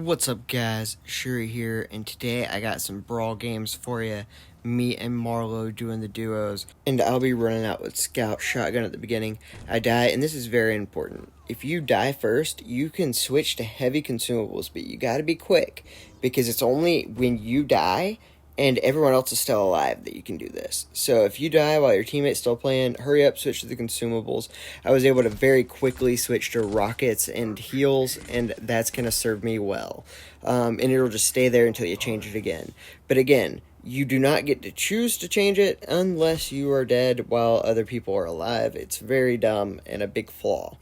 What's up, guys? Shouri here, and today I got some Brawl games for you. Me and Marlowe doing the duos, and I'll be running out with Scout Shotgun at the beginning. I die, and this is very important. If you die first, you can switch to heavy consumables, but you gotta be quick, because it's only when you die and everyone else is still alive that you can do this. So if you die while your teammate's still playing, hurry up, switch to the consumables. I was able to very quickly switch to rockets and heals, and that's going to serve me well. And it'll just stay there until you change it again. But again, you do not get to choose to change it unless you are dead while other people are alive. It's very dumb and a big flaw.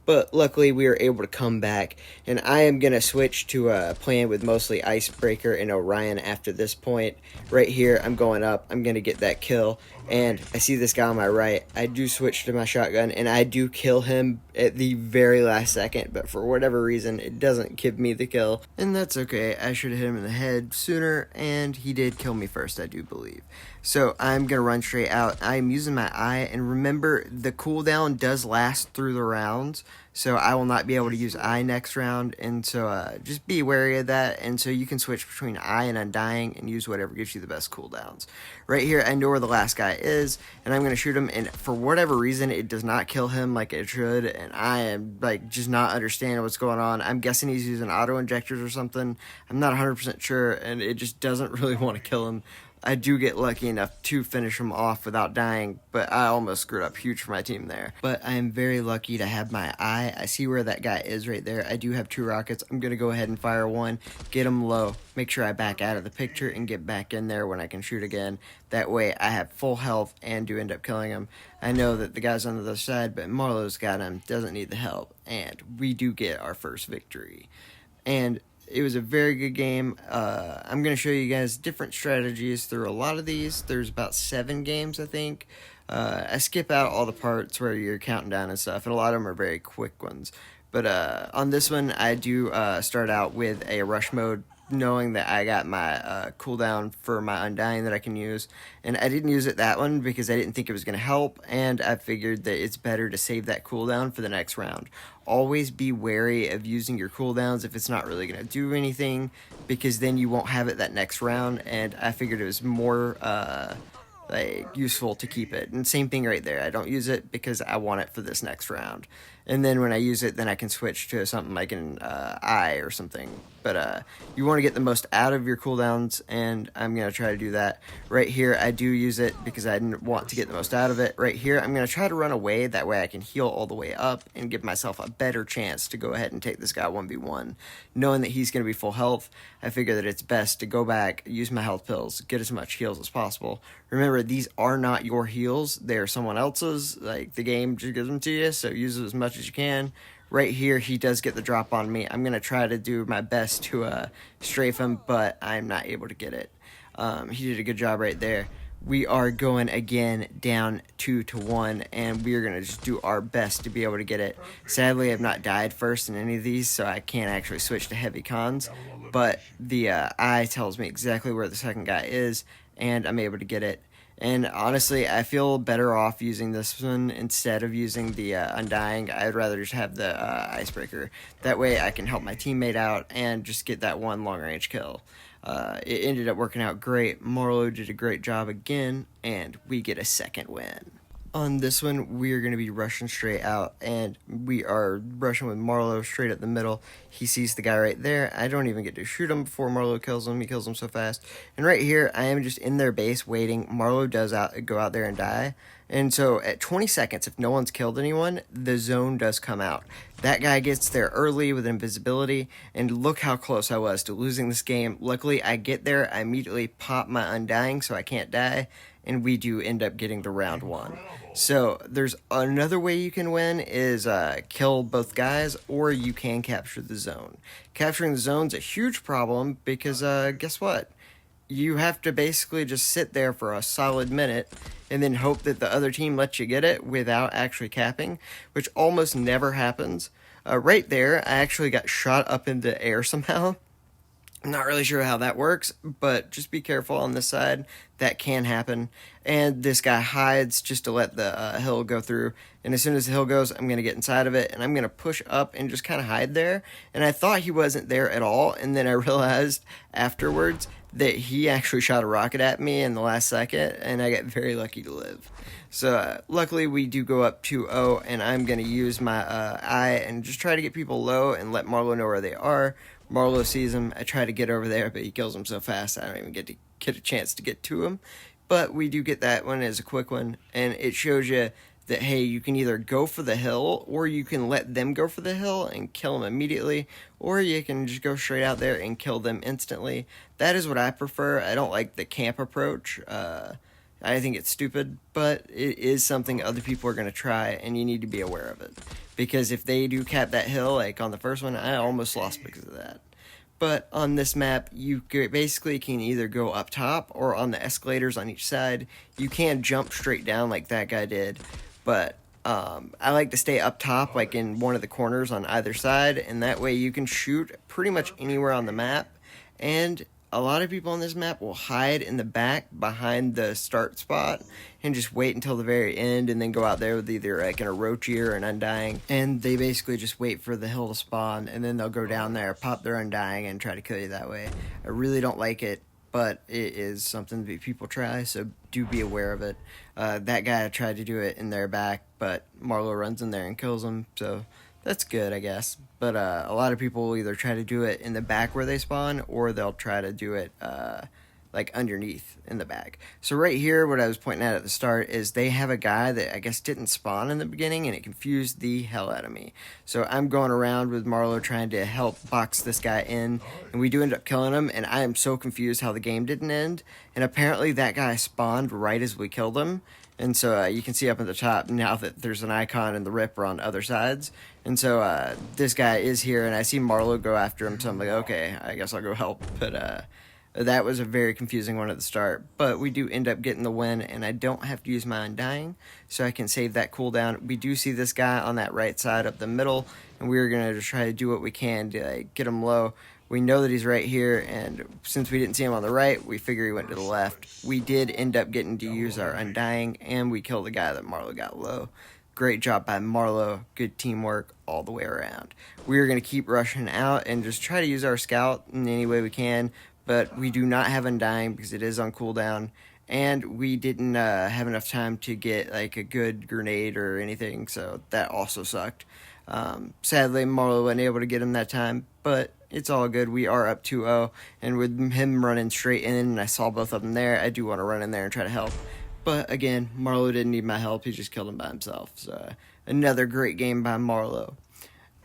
But luckily we were able to come back, and I am going to switch to playing with mostly Icebreaker and Orion after this point. Right here, I'm going up, I'm going to get that kill, and I see this guy on my right. I do switch to my shotgun, and I do kill him at the very last second, but for whatever reason, it doesn't give me the kill, and that's okay. I should have hit him in the head sooner, and he did kill me first, I do believe. So I'm going to run straight out. I'm using my eye, and remember, the cooldown does last through the rounds, so I will not be able to use eye next round, and so just be wary of that. And so you can switch between eye and undying and use whatever gives you the best cooldowns. Right here, I know where the last guy is, and I'm going to shoot him, and for whatever reason, it does not kill him like it should, and I am like just not understanding what's going on. I'm guessing he's using auto injectors or something. I'm not 100% sure, and it just doesn't really want to kill him. I do get lucky enough to finish him off without dying, but I almost screwed up huge for my team there. But I am very lucky to have my eye. I see where that guy is right there. I do have 2 rockets. I'm going to go ahead and fire 1, get him low, make sure I back out of the picture and get back in there when I can shoot again. That way I have full health and do end up killing him. I know that the guy's on the other side, but Marlowe's got him, doesn't need the help, and we do get our first victory. And it was a very good game. I'm going to show you guys different strategies through a lot of these. There's about 7 games, I think. I skip out all the parts where you're counting down and stuff, and a lot of them are very quick ones. But on this one, I do start out with a rush mode, knowing that I got my cooldown for my Undying that I can use. And I didn't use it that one because I didn't think it was going to help, and I figured that it's better to save that cooldown for the next round. Always be wary of using your cooldowns if it's not really going to do anything, because then you won't have it that next round, and I figured it was more useful to keep it. And same thing right there. I don't use it because I want it for this next round. And then when I use it, then I can switch to something like an eye or something. But you want to get the most out of your cooldowns, and I'm going to try to do that. Right here, I do use it because I didn't want to get the most out of it. Right here, I'm going to try to run away. That way I can heal all the way up and give myself a better chance to go ahead and take this guy 1v1. Knowing that he's going to be full health, I figure that it's best to go back, use my health pills, get as much heals as possible. Remember, these are not your heals. They are someone else's. Like, the game just gives them to you, so use it as much as you can. Right here, he does get the drop on me. I'm going to try to do my best to strafe him, but I'm not able to get it. He did a good job right there. We are going again down 2-1, and we are going to just do our best to be able to get it. Sadly, I've not died first in any of these, so I can't actually switch to heavy cons, but the eye tells me exactly where the second guy is, and I'm able to get it. And honestly, I feel better off using this one instead of using the Undying. I'd rather just have the Icebreaker. That way I can help my teammate out and just get that one long-range kill. It ended up working out great. Marlowe did a great job again, and we get a second win. On this one, we are going to be rushing straight out, and we are rushing with Marlowe straight at the middle. He sees the guy right there. I don't even get to shoot him before Marlowe kills him. He kills him so fast. And right here, I am just in their base waiting. Marlowe does go out there and die. And so at 20 seconds, if no one's killed anyone, the zone does come out. That guy gets there early with invisibility, and look how close I was to losing this game. Luckily, I get there, I immediately pop my Undying so I can't die, and we do end up getting to round 1. So there's another way you can win is kill both guys, or you can capture the zone. Capturing the zone's a huge problem because guess what? You have to basically just sit there for a solid minute and then hope that the other team lets you get it without actually capping, which almost never happens. Right there, I actually got shot up into the air somehow. I'm not really sure how that works, but just be careful on this side. That can happen. And this guy hides just to let the hill go through. And as soon as the hill goes, I'm going to get inside of it, and I'm going to push up and just kind of hide there. And I thought he wasn't there at all, and then I realized afterwards that he actually shot a rocket at me in the last second, and I got very lucky to live. So luckily we do go up 2-0, and I'm going to use my eye and just try to get people low and let Marlowe know where they are. Marlowe sees him. I try to get over there, but he kills him so fast I don't even get a chance to get to him. But we do get that one as a quick one, and it shows you that, hey, you can either go for the hill, or you can let them go for the hill and kill them immediately, or you can just go straight out there and kill them instantly. That is what I prefer. I don't like the camp approach. I think it's stupid, but it is something other people are going to try, and you need to be aware of it. Because if they do cap that hill, like on the first one, I almost lost because of that. But on this map, you basically can either go up top or on the escalators on each side. You can jump straight down like that guy did, but I like to stay up top, like in one of the corners on either side, and that way you can shoot pretty much anywhere on the map. And a lot of people on this map will hide in the back behind the start spot and just wait until the very end and then go out there with either like an Orochi or an Undying. And they basically just wait for the hill to spawn, and then they'll go down there, pop their Undying, and try to kill you that way. I really don't like it, but it is something that people try, so do be aware of it. That guy tried to do it in their back, but Marlowe runs in there and kills him, so that's good, I guess. But a lot of people will either try to do it in the back where they spawn, or they'll try to do it like underneath in the back. So right here, what I was pointing at the start is they have a guy that I guess didn't spawn in the beginning, and it confused the hell out of me. So I'm going around with Marlowe trying to help box this guy in, and we do end up killing him, and I am so confused how the game didn't end. And apparently that guy spawned right as we killed him. And so you can see up at the top now that there's an icon and the Ripper on other sides. And so this guy is here, and I see Marlowe go after him, so I'm like, okay, I guess I'll go help. But that was a very confusing one at the start. But we do end up getting the win, and I don't have to use my Undying, so I can save that cooldown. We do see this guy on that right side up the middle, and we're going to just try to do what we can to get him low. We know that he's right here, and since we didn't see him on the right, we figure he went to the left. We did end up getting to use our Undying, and we killed the guy that Marlowe got low. Great job by Marlowe. Good teamwork all the way around. We're going to keep rushing out and just try to use our scout in any way we can, but we do not have Undying because it is on cooldown, and we didn't have enough time to get like a good grenade or anything, so that also sucked. Sadly, Marlowe wasn't able to get him that time, but it's all good. We are up 2-0, and with him running straight in, and I saw both of them there, I do want to run in there and try to help. But again, Marlowe didn't need my help. He just killed him by himself. So another great game by Marlowe.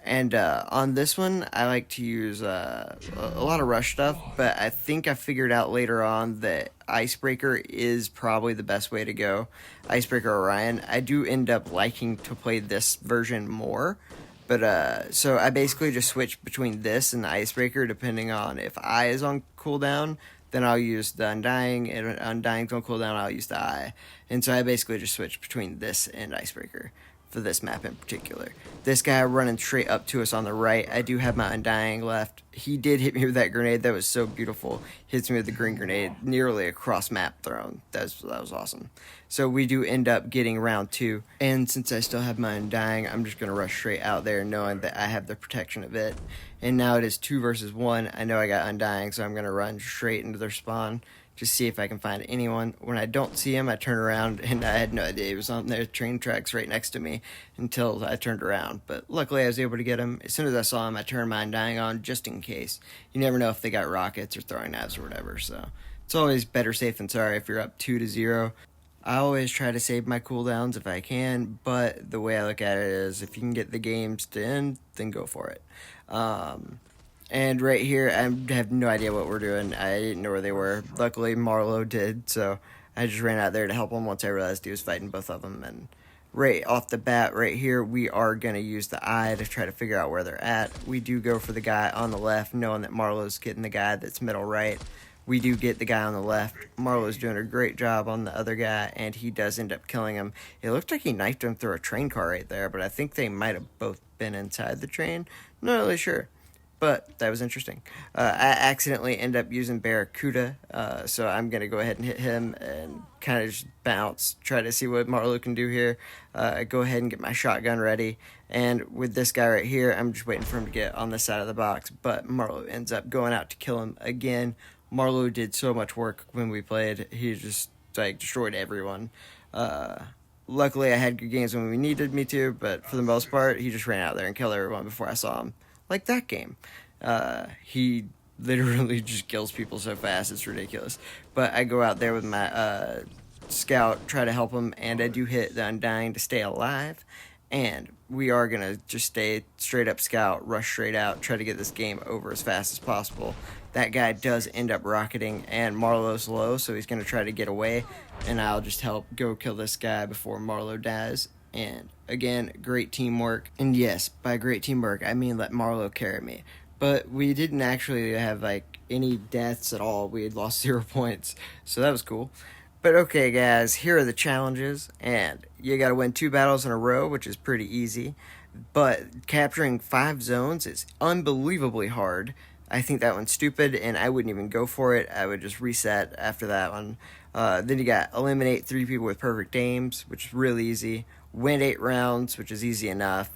And on this one, I like to use a lot of rush stuff, but I think I figured out later on that Icebreaker is probably the best way to go. Icebreaker Orion. I do end up liking to play this version more. But so I basically just switch between this and the Icebreaker depending on if I is on cooldown, then I'll use the Undying, and when Undying's on cooldown, I'll use the Eye. And so I basically just switch between this and Icebreaker for this map in particular. This guy running straight up to us on the right, I do have my Undying left. He did hit me with that grenade. That was so beautiful. Hits me with the green grenade, nearly across map thrown. That was awesome. So we do end up getting round 2. And since I still have my Undying, I'm just going to rush straight out there knowing that I have the protection of it. And now it is 2 versus 1. I know I got Undying, so I'm going to run straight into their spawn. Just see if I can find anyone. When I don't see him, I turn around, and I had no idea he was on their train tracks right next to me until I turned around. But luckily, I was able to get him. As soon as I saw him, I turned my Undying on just in case. You never know if they got rockets or throwing knives or whatever, so it's always better safe than sorry if you're up 2-0. I always try to save my cooldowns if I can, but the way I look at it is if you can get the games to end, then go for it. And right here, I have no idea what we're doing. I didn't know where they were. Luckily, Marlowe did, so I just ran out there to help him once I realized he was fighting both of them. And right off the bat, right here, we are going to use the eye to try to figure out where they're at. We do go for the guy on the left, knowing that Marlowe's getting the guy that's middle right. We do get the guy on the left. Marlowe's doing a great job on the other guy, and he does end up killing him. It looked like he knifed him through a train car right there, but I think they might have both been inside the train. Not really sure. but that was interesting. I accidentally end up using Barracuda, so I'm going to go ahead and hit him and kind of just bounce, try to see what Marlowe can do here. Go ahead and get my shotgun ready, and with this guy right here, I'm just waiting for him to get on this side of the box, but Marlowe ends up going out to kill him again. Marlowe did so much work when we played. He just like destroyed everyone. Luckily, I had good games when we needed me to, but for the most part, he just ran out there and killed everyone before I saw him. Like that game. He literally just kills people so fast, it's ridiculous. But I go out there with my scout, try to help him, and I do hit the Undying to stay alive. And we are going to just stay straight up scout, rush straight out, try to get this game over as fast as possible. That guy does end up rocketing, and Marlowe's low, so he's going to try to get away, and I'll just help go kill this guy before Marlowe dies. And again, great teamwork. And yes, by great teamwork, I mean let Marlowe carry me. But we didn't actually have like any deaths at all. We had lost 0 points, so that was cool. But okay, guys, here are the challenges, and you got to win 2 battles in a row, which is pretty easy. But capturing 5 zones is unbelievably hard. I think that one's stupid, and I wouldn't even go for it. I would just reset after that one. Then you got eliminate 3 people with perfect aims, which is really easy. Win 8 rounds, which is easy enough.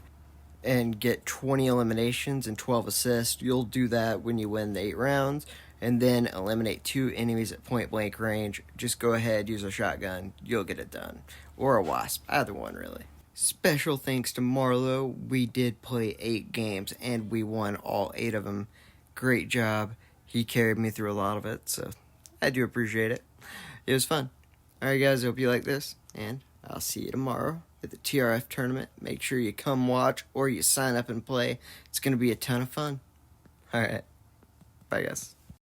And get 20 eliminations and 12 assists. You'll do that when you win the 8 rounds. And then eliminate 2 enemies at point blank range. Just go ahead, use a shotgun. You'll get it done. Or a wasp. Either one, really. Special thanks to Marlowe. We did play 8 games, and we won all 8 of them. Great job. He carried me through a lot of it, so I do appreciate it. It was fun. Alright guys, hope you like this, and I'll see you tomorrow at the TRF tournament. Make sure you come watch or you sign up and play. It's going to be a ton of fun. Alright, bye guys.